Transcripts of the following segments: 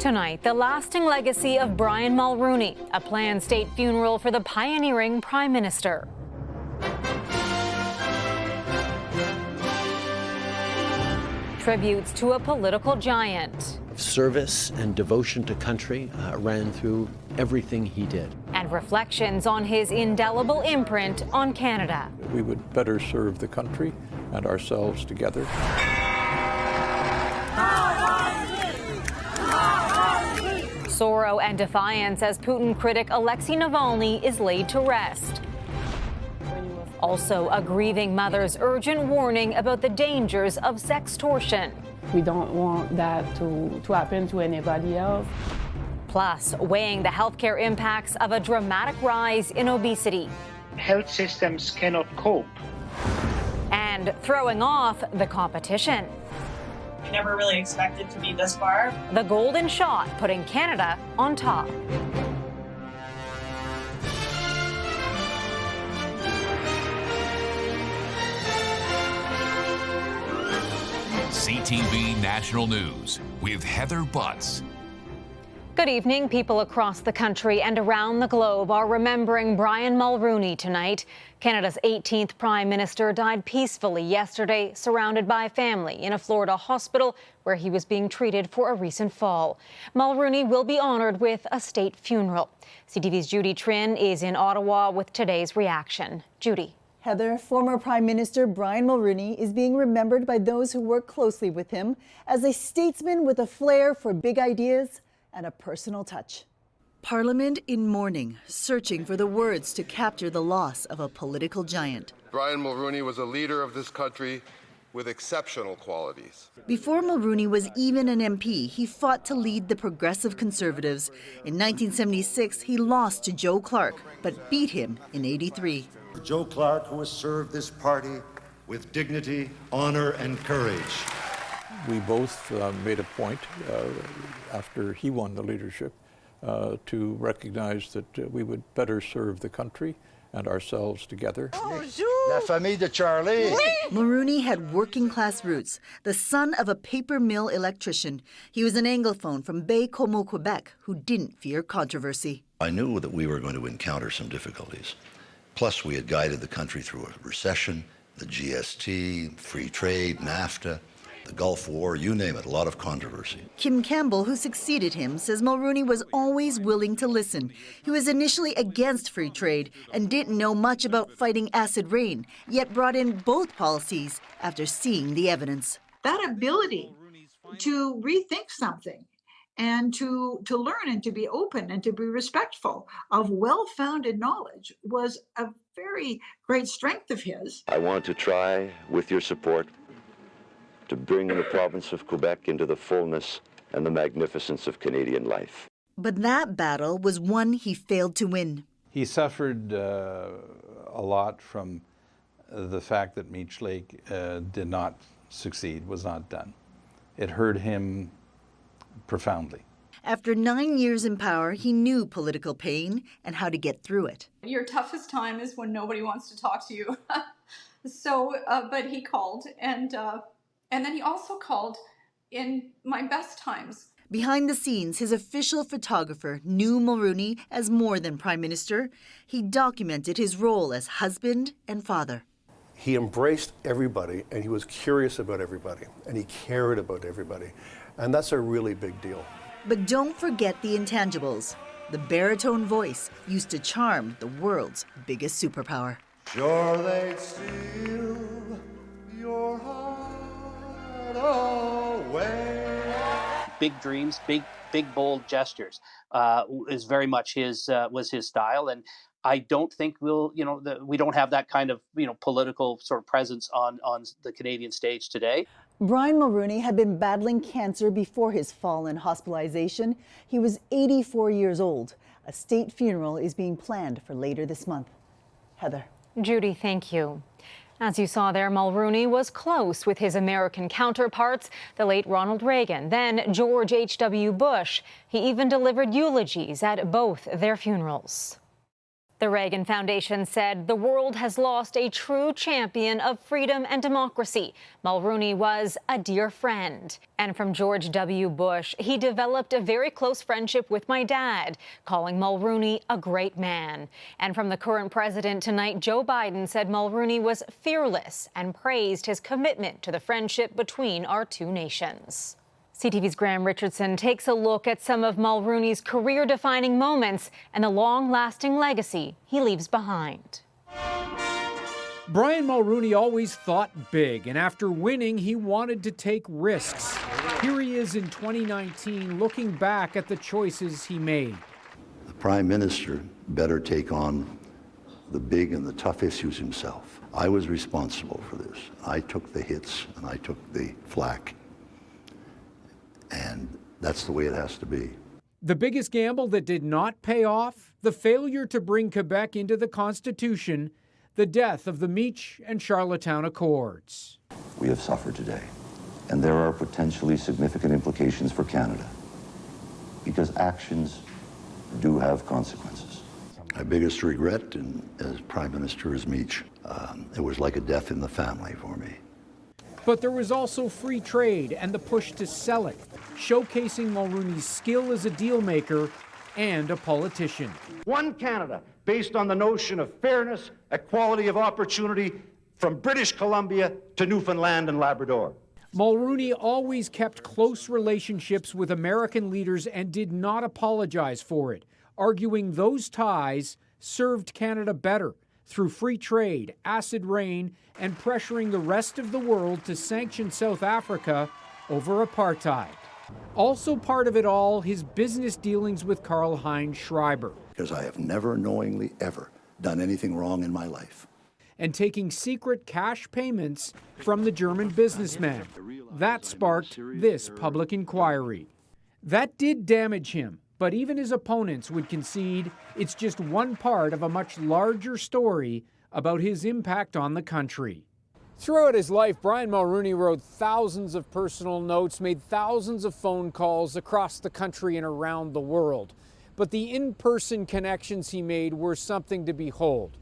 Tonight, the lasting legacy of Brian Mulroney, a planned state funeral for the pioneering Prime Minister. Tributes to a political giant. Service and devotion to country ran through everything he did. And reflections on his indelible imprint on Canada. We would better serve the country and ourselves together. Sorrow and defiance as Putin critic Alexei Navalny is laid to rest. Also, a grieving mother's urgent warning about the dangers of sextortion. We don't want that to happen to anybody else. Plus, weighing the healthcare impacts of a dramatic rise in obesity. Health systems cannot cope. And throwing off the competition. I never really expected to be this far. The golden shot putting Canada on top. CTV National News with Heather Butts. Good evening. People across the country and around the globe are remembering Brian Mulroney tonight. Canada's 18th Prime Minister died peacefully yesterday, surrounded by family in a Florida hospital where he was being treated for a recent fall. Mulroney will be honored with a state funeral. CTV's Judy Trin is in Ottawa with today's reaction. Judy. Heather, former Prime Minister Brian Mulroney is being remembered by those who work closely with him as a statesman with a flair for big ideas and a personal touch. Parliament in mourning, searching for the words to capture the loss of a political giant. Brian Mulroney was a leader of this country with exceptional qualities. Before Mulroney was even an MP, he fought to lead the Progressive Conservatives. In 1976, he lost to Joe Clark, but beat him in '83. Joe Clark, who has served this party with dignity, honor, and courage. We both made a point after he won the leadership to recognize that we would better serve the country and ourselves together. La famille de Charlie. Mulroney had working-class roots, the son of a paper mill electrician. He was an Anglophone from Baie-Comeau, Quebec, who didn't fear controversy. I knew that we were going to encounter some difficulties. Plus, we had guided the country through a recession, the GST, free trade, NAFTA, the Gulf War, you name it, a lot of controversy. Kim Campbell, who succeeded him, says Mulroney was always willing to listen. He was initially against free trade and didn't know much about fighting acid rain, yet brought in both policies after seeing the evidence. That ability to rethink something and to learn and to be open and to be respectful of well-founded knowledge was a very great strength of his. I want to try, with your support, to bring the province of Quebec into the fullness and the magnificence of Canadian life. But that battle was one he failed to win. He suffered a lot from the fact that Meech Lake did not succeed, was not done. It hurt him profoundly. After 9 years in power, he knew political pain and how to get through it. Your toughest time is when nobody wants to talk to you. But he called, and then he also called in my best times. Behind the scenes, his official photographer knew Mulroney as more than Prime Minister. He documented his role as husband and father. He embraced everybody, and he was curious about everybody, and he cared about everybody. And that's a really big deal. But don't forget the intangibles. The baritone voice used to charm the world's biggest superpower. Sure they'd steal your heart away. Big dreams, big bold gestures is very much was his style, and I don't think we don't have that kind of political sort of presence on the Canadian stage today. Brian Mulroney had been battling cancer before his fall and hospitalization. He was 84 years old. A state funeral is being planned for later this month. Heather. Judy, thank you. As you saw there, Mulroney was close with his American counterparts, the late Ronald Reagan, then George H.W. Bush. He even delivered eulogies at both their funerals. The Reagan Foundation said the world has lost a true champion of freedom and democracy. Mulroney was a dear friend. And from George W. Bush, he developed a very close friendship with my dad, calling Mulroney a great man. And from the current president tonight, Joe Biden said Mulroney was fearless and praised his commitment to the friendship between our two nations. CTV's Graham Richardson takes a look at some of Mulroney's career-defining moments and the long-lasting legacy he leaves behind. Brian Mulroney always thought big, and after winning, he wanted to take risks. Here he is in 2019, looking back at the choices he made. The Prime Minister better take on the big and the tough issues himself. I was responsible for this. I took the hits and I took the flack. And that's the way it has to be. The biggest gamble that did not pay off, the failure to bring Quebec into the Constitution, the death of the Meech and Charlottetown Accords. We have suffered today, and there are potentially significant implications for Canada, because actions do have consequences. My biggest regret as Prime Minister is Meech. It was like a death in the family for me. But there was also free trade and the push to sell it, showcasing Mulroney's skill as a deal maker and a politician. One Canada, based on the notion of fairness, equality of opportunity, from British Columbia to Newfoundland and Labrador. Mulroney always kept close relationships with American leaders and did not apologize for it, arguing those ties served Canada better through free trade, acid rain, and pressuring the rest of the world to sanction South Africa over apartheid. Also part of it all, his business dealings with Karl-Heinz Schreiber. Because I have never knowingly ever done anything wrong in my life. And taking secret cash payments from the German businessman. That sparked this public inquiry. That did damage him, but even his opponents would concede it's just one part of a much larger story about his impact on the country. Throughout his life, Brian Mulroney wrote thousands of personal notes, made thousands of phone calls across the country and around the world. But the in-person connections he made were something to behold.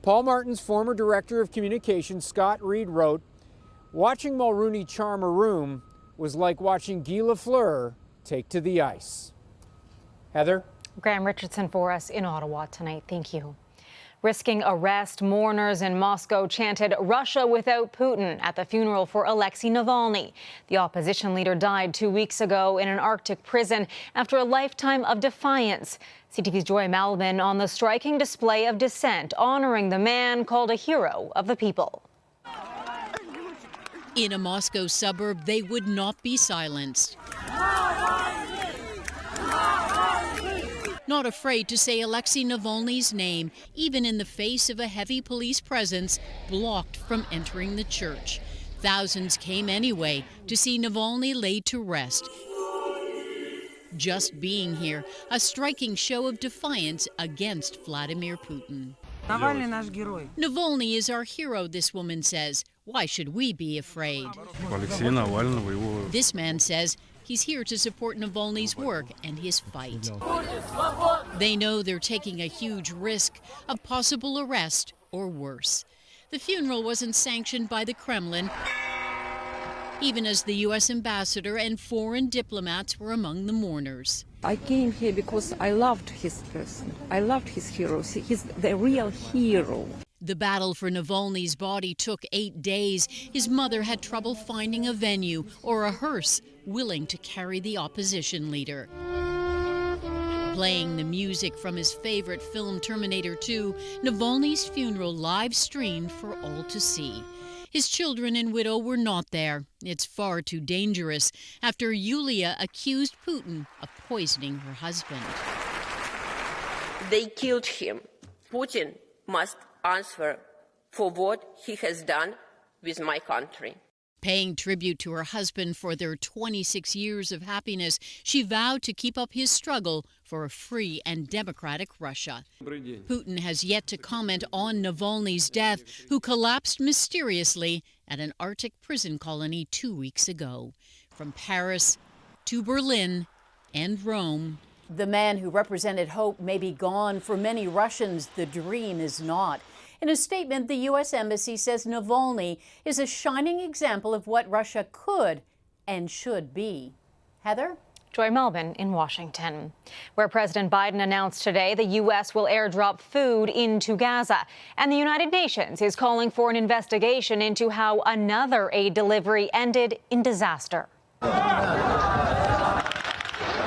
Paul Martin's former director of communications, Scott Reed, wrote, "Watching Mulroney charm a room was like watching Guy Lafleur take to the ice." Heather? Graham Richardson for us in Ottawa tonight. Thank you. Risking arrest, mourners in Moscow chanted "Russia without Putin" at the funeral for Alexei Navalny. The opposition leader died 2 weeks ago in an Arctic prison after a lifetime of defiance. CTV's Joy Malvin on the striking display of dissent honoring the man called a hero of the people. In a Moscow suburb, they would not be silenced. Not afraid to say Alexei Navalny's name, even in the face of a heavy police presence blocked from entering the church. Thousands came anyway to see Navalny laid to rest. Just being here, a striking show of defiance against Vladimir Putin. Navalny is our hero, this woman says. Why should we be afraid? This man says he's here to support Navalny's work and his fight. They know they're taking a huge risk of possible arrest or worse. The funeral wasn't sanctioned by the Kremlin, even as the U.S. ambassador and foreign diplomats were among the mourners. I came here because I loved his person. I loved his heroes. He's the real hero. The battle for Navalny's body took 8 days. His mother had trouble finding a venue or a hearse willing to carry the opposition leader. Playing the music from his favorite film, Terminator 2, Navalny's funeral live streamed for all to see. His children and widow were not there. It's far too dangerous after Yulia accused Putin of poisoning her husband. They killed him. Putin must answer for what he has done with my country. Paying tribute to her husband for their 26 years of happiness, she vowed to keep up his struggle for a free and democratic Russia. Putin has yet to comment on Navalny's death, who collapsed mysteriously at an Arctic prison colony 2 weeks ago. From Paris to Berlin and Rome, The man who represented hope may be gone. For many Russians, the dream is not. In a statement, the U.S. Embassy says Navalny is a shining example of what Russia could and should be. Heather? Joy Melvin in Washington, where President Biden announced today the U.S. will airdrop food into Gaza. And the United Nations is calling for an investigation into how another aid delivery ended in disaster.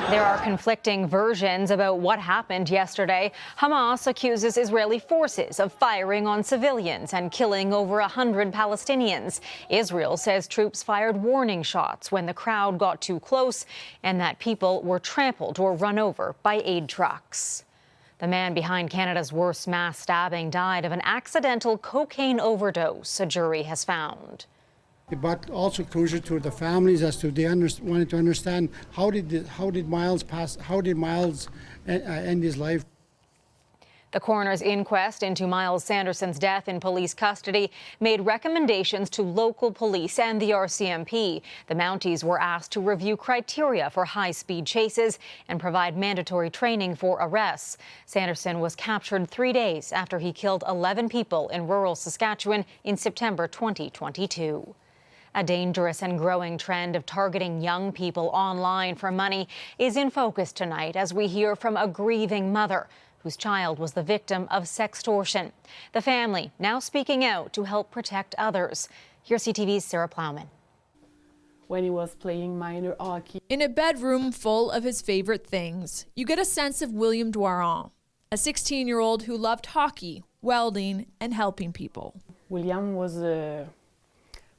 There are conflicting versions about what happened yesterday. Hamas accuses Israeli forces of firing on civilians and killing over 100 Palestinians. Israel says troops fired warning shots when the crowd got too close and that people were trampled or run over by aid trucks. The man behind Canada's worst mass stabbing died of an accidental cocaine overdose, a jury has found. But also crucial to the families as to they wanted to understand how did Miles end his life. The coroner's inquest into Miles Sanderson's death in police custody made recommendations to local police and the RCMP. The Mounties were asked to review criteria for high-speed chases and provide mandatory training for arrests. Sanderson was captured 3 days after he killed 11 people in rural Saskatchewan in September 2022. A dangerous and growing trend of targeting young people online for money is in focus tonight as we hear from a grieving mother whose child was the victim of sextortion. The family now speaking out to help protect others. Here's CTV's Sarah Plowman. When he was playing minor hockey. In a bedroom full of his favorite things, you get a sense of William Doiron, a 16-year-old who loved hockey, welding, and helping people. William was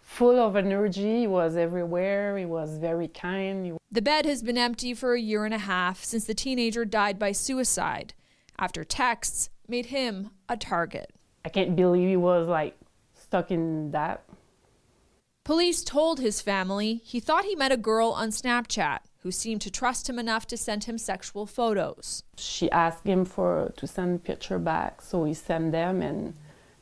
full of energy. He was everywhere. He was very kind. The bed has been empty for a year and a half since the teenager died by suicide after texts made him a target. I can't believe he was stuck in that. Police told his family he thought he met a girl on Snapchat who seemed to trust him enough to send him sexual photos. She asked him to send picture back, so he sent them and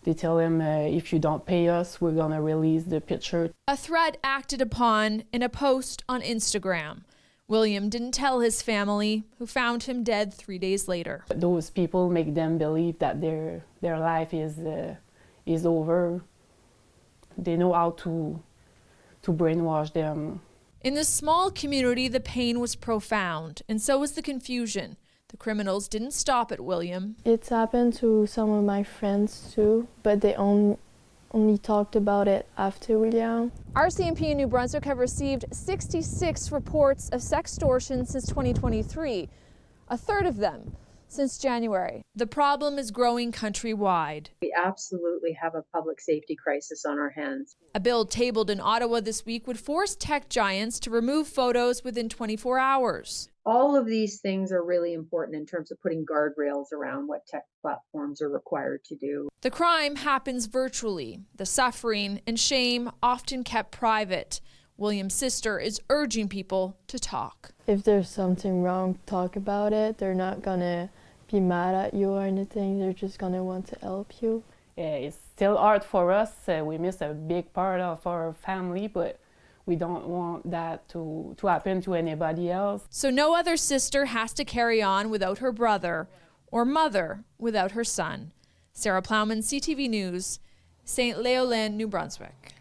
they tell him, if you don't pay us, we're going to release the picture. A threat acted upon in a post on Instagram. William didn't tell his family, who found him dead 3 days later. Those people make them believe that their life is over. They know how to brainwash them. In this small community, the pain was profound, and so was the confusion. The criminals didn't stop at William. It's happened to some of my friends too, but they only talked about it after William. RCMP in New Brunswick have received 66 reports of sextortion since 2023, a third of them since January. The problem is growing countrywide. We absolutely have a public safety crisis on our hands. A bill tabled in Ottawa this week would force tech giants to remove photos within 24 hours. All of these things are really important in terms of putting guardrails around what tech platforms are required to do. The crime happens virtually. The suffering and shame often kept private. William's sister is urging people to talk. If there's something wrong, talk about it. They're not gonna be mad at you or anything. They're just gonna want to help you. Yeah, it's still hard for us. We miss a big part of our family, but we don't want that to happen to anybody else. So no other sister has to carry on without her brother or mother without her son. Sarah Plowman, CTV News, St. Leolin, New Brunswick.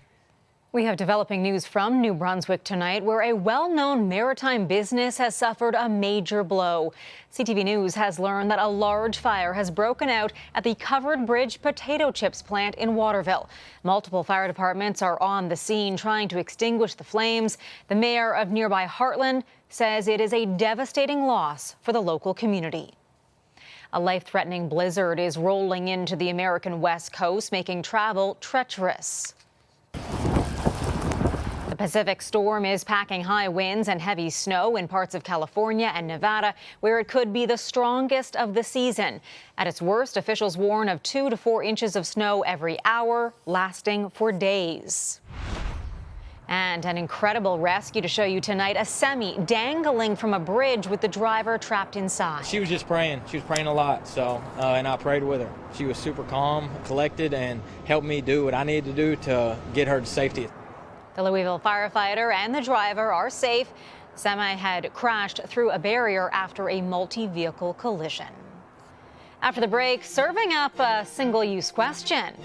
We have developing news from New Brunswick tonight, where a well-known maritime business has suffered a major blow. CTV News has learned that a large fire has broken out at the Covered Bridge potato chips plant in Waterville. Multiple fire departments are on the scene trying to extinguish the flames. The mayor of nearby Heartland says it is a devastating loss for the local community. A life-threatening blizzard is rolling into the American West Coast, making travel treacherous. The Pacific storm is packing high winds and heavy snow in parts of California and Nevada, where it could be the strongest of the season. At its worst, officials warn of 2 to 4 inches of snow every hour, lasting for days. And an incredible rescue to show you tonight, a semi dangling from a bridge with the driver trapped inside. She was just praying. She was praying a lot, and I prayed with her. She was super calm, collected, and helped me do what I needed to do to get her to safety. The Louisville firefighter and the driver are safe. Semi had crashed through a barrier after a multi-vehicle collision. After the break, serving up a single-use question.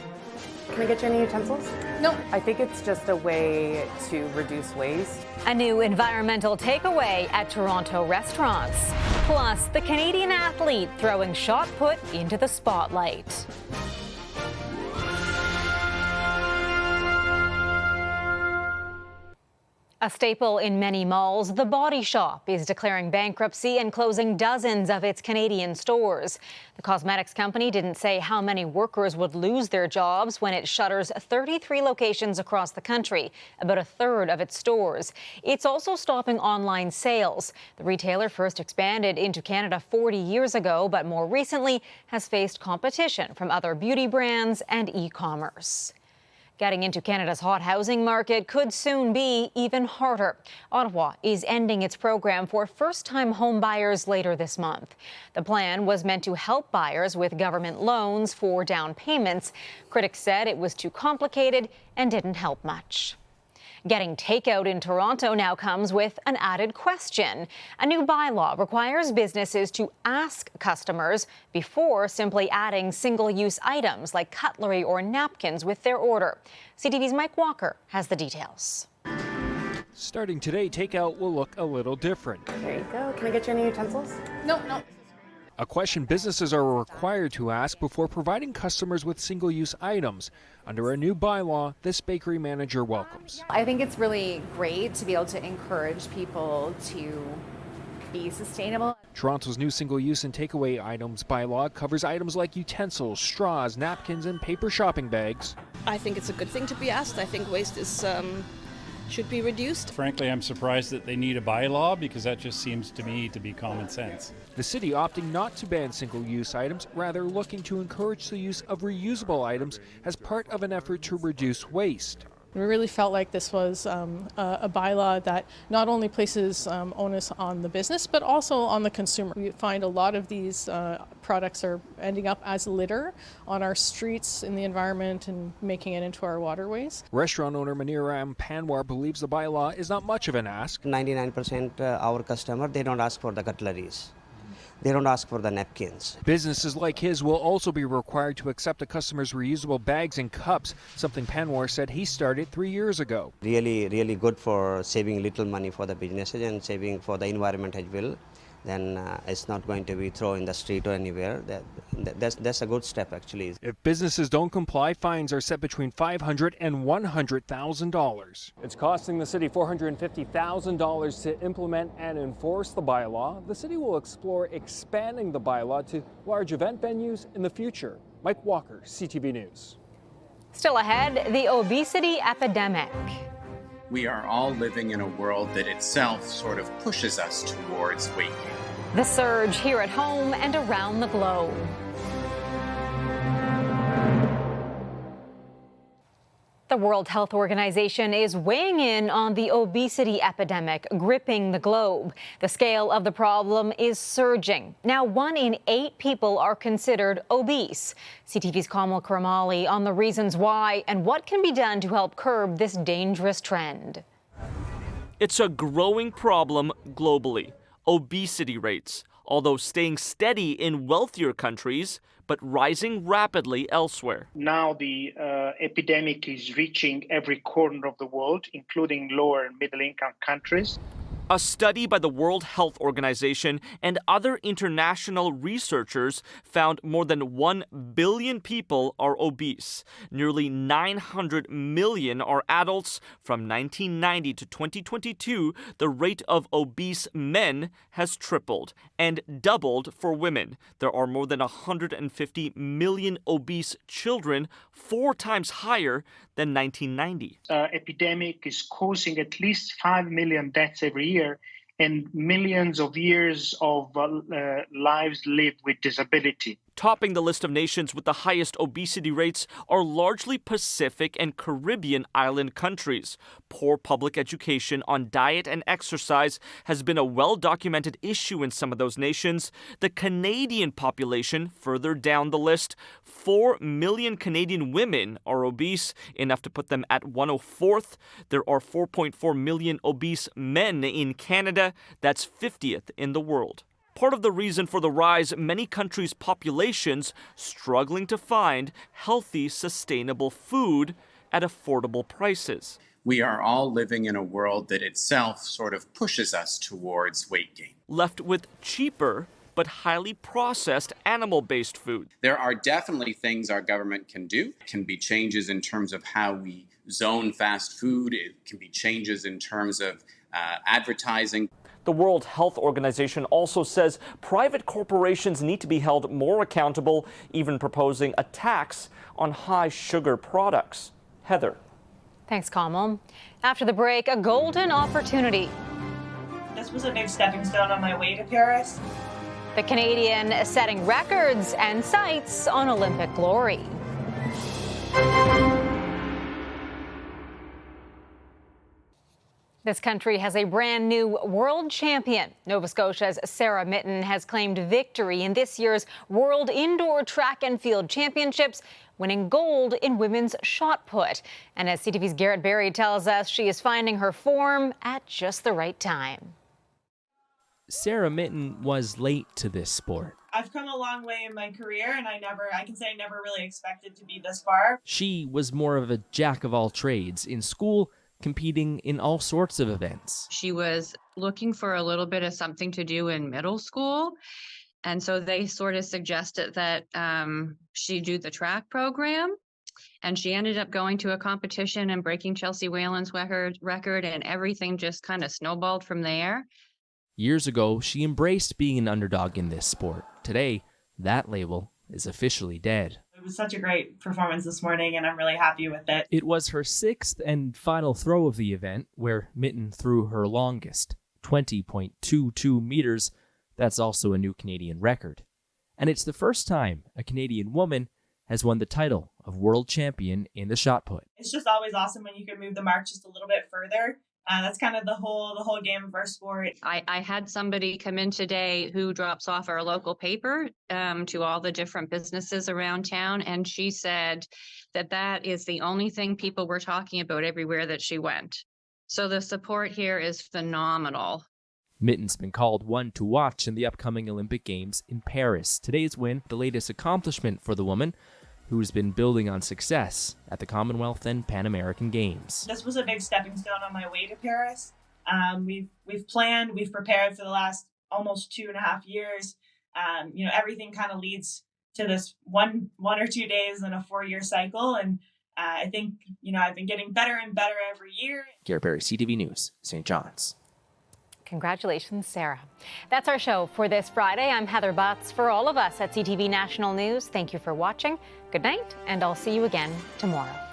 Can I get you any utensils? No. I think it's just a way to reduce waste. A new environmental takeaway at Toronto restaurants. Plus, the Canadian athlete throwing shot put into the spotlight. A staple in many malls, The Body Shop is declaring bankruptcy and closing dozens of its Canadian stores. The cosmetics company didn't say how many workers would lose their jobs when it shutters 33 locations across the country, about a third of its stores. It's also stopping online sales. The retailer first expanded into Canada 40 years ago, but more recently has faced competition from other beauty brands and e-commerce. Getting into Canada's hot housing market could soon be even harder. Ottawa is ending its program for first-time home buyers later this month. The plan was meant to help buyers with government loans for down payments. Critics said it was too complicated and didn't help much. Getting takeout in Toronto now comes with an added question. A new bylaw requires businesses to ask customers before simply adding single-use items like cutlery or napkins with their order. CTV's Mike Walker has the details. Starting today, takeout will look a little different. There you go. Can I get you any utensils? No. A question businesses are required to ask before providing customers with single-use items. Under a new bylaw, this bakery manager welcomes. I think it's really great to be able to encourage people to be sustainable. Toronto's new single-use and takeaway items bylaw covers items like utensils, straws, napkins, and paper shopping bags. I think it's a good thing to be asked. I think waste is should be reduced. Frankly, I'm surprised that they need a bylaw because that just seems to me to be common sense. The city opting not to ban single-use items, rather looking to encourage the use of reusable items as part of an effort to reduce waste. We really felt like this was a bylaw that not only places onus on the business, but also on the consumer. We find a lot of these products are ending up as litter on our streets, in the environment, and making it into our waterways. Restaurant owner Maniram Panwar believes the bylaw is not much of an ask. 99% our customer, they don't ask for the cutleries. They don't ask for the napkins. Businesses like his will also be required to accept a customer's reusable bags and cups, something Panwar said he started 3 years ago. Really good for saving little money for the businesses and saving for the environment as well. Then it's not going to be thrown in the street or anywhere. That's a good step, actually. If businesses don't comply, fines are set between $500,000 and $100,000. It's costing the city $450,000 to implement and enforce the bylaw. The city will explore expanding the bylaw to large event venues in the future. Mike Walker, CTV News. Still ahead, the obesity epidemic. We are all living in a world that itself sort of pushes us towards weight gain. The surge here at home and around the globe. The World Health Organization is weighing in on the obesity epidemic gripping the globe. The scale of the problem is surging. Now, 1 in 8 people are considered obese. CTV's Kamal Karamali on the reasons why and what can be done to help curb this dangerous trend. It's a growing problem globally. Obesity rates, although staying steady in wealthier countries, but rising rapidly elsewhere. Now the epidemic is reaching every corner of the world, including lower and middle-income countries. A study by the World Health Organization and other international researchers found more than 1 billion people are obese. Nearly 900 million are adults. From 1990 to 2022, the rate of obese men has tripled and doubled for women. There are more than 150 million obese children, 4 times higher than 1990. Epidemic is causing at least 5 million deaths every year and millions of years of lives lived with disability. Topping the list of nations with the highest obesity rates are largely Pacific and Caribbean island countries. Poor public education on diet and exercise has been a well-documented issue in some of those nations. The Canadian population, further down the list, 4 million Canadian women are obese, enough to put them at 104th. There are 4.4 million obese men in Canada. That's 50th in the world. Part of the reason for the rise, many countries' populations struggling to find healthy, sustainable food at affordable prices. We are all living in a world that itself sort of pushes us towards weight gain. Left with cheaper but highly processed animal-based food. There are definitely things our government can do. It can be changes in terms of how we zone fast food. It can be changes in terms of advertising. The World Health Organization also says private corporations need to be held more accountable, even proposing a tax on high sugar products. Heather. Thanks, Kamal. After the break, a golden opportunity. This was a big stepping stone on my way to Paris. The Canadian setting records and sights on Olympic glory. This country has a brand new world champion. Nova Scotia's Sarah Mitten has claimed victory in this year's World Indoor Track and Field Championships, winning gold in women's shot put. And as CTV's Garrett Berry tells us, she is finding her form at just the right time. Sarah Mitten was late to this sport. I've come a long way in my career, and I can say I never really expected to be this far. She was more of a jack of all trades. In school, competing in all sorts of events. She was looking for a little bit of something to do in middle school. And so they sort of suggested that she do the track program. And she ended up going to a competition and breaking Chelsea Whalen's record, and everything just kind of snowballed from there. Years ago, she embraced being an underdog in this sport. Today, that label is officially dead. It was such a great performance this morning, and I'm really happy with it. It was her 6th and final throw of the event, where Mitten threw her longest, 20.22 meters. That's also a new Canadian record. And it's the first time a Canadian woman has won the title of world champion in the shot put. It's just always awesome when you can move the mark just a little bit further. That's kind of the whole game of our sport. I had somebody come in today who drops off our local paper to all the different businesses around town, and she said that is the only thing people were talking about everywhere that she went. So the support here is phenomenal. Mitten's been called one to watch in the upcoming Olympic Games in Paris. Today's win, the latest accomplishment for the woman, who's been building on success at the Commonwealth and Pan American Games. This was a big stepping stone on my way to Paris. We've planned, we've prepared for the last almost 2.5 years. Everything kind of leads to this one or 2 days in a 4-year cycle. And I think, I've been getting better and better every year. Garrett Berry, CTV News, St. John's. Congratulations, Sarah. That's our show for this Friday. I'm Heather Butts. For all of us at CTV National News, thank you for watching. Good night, and I'll see you again tomorrow.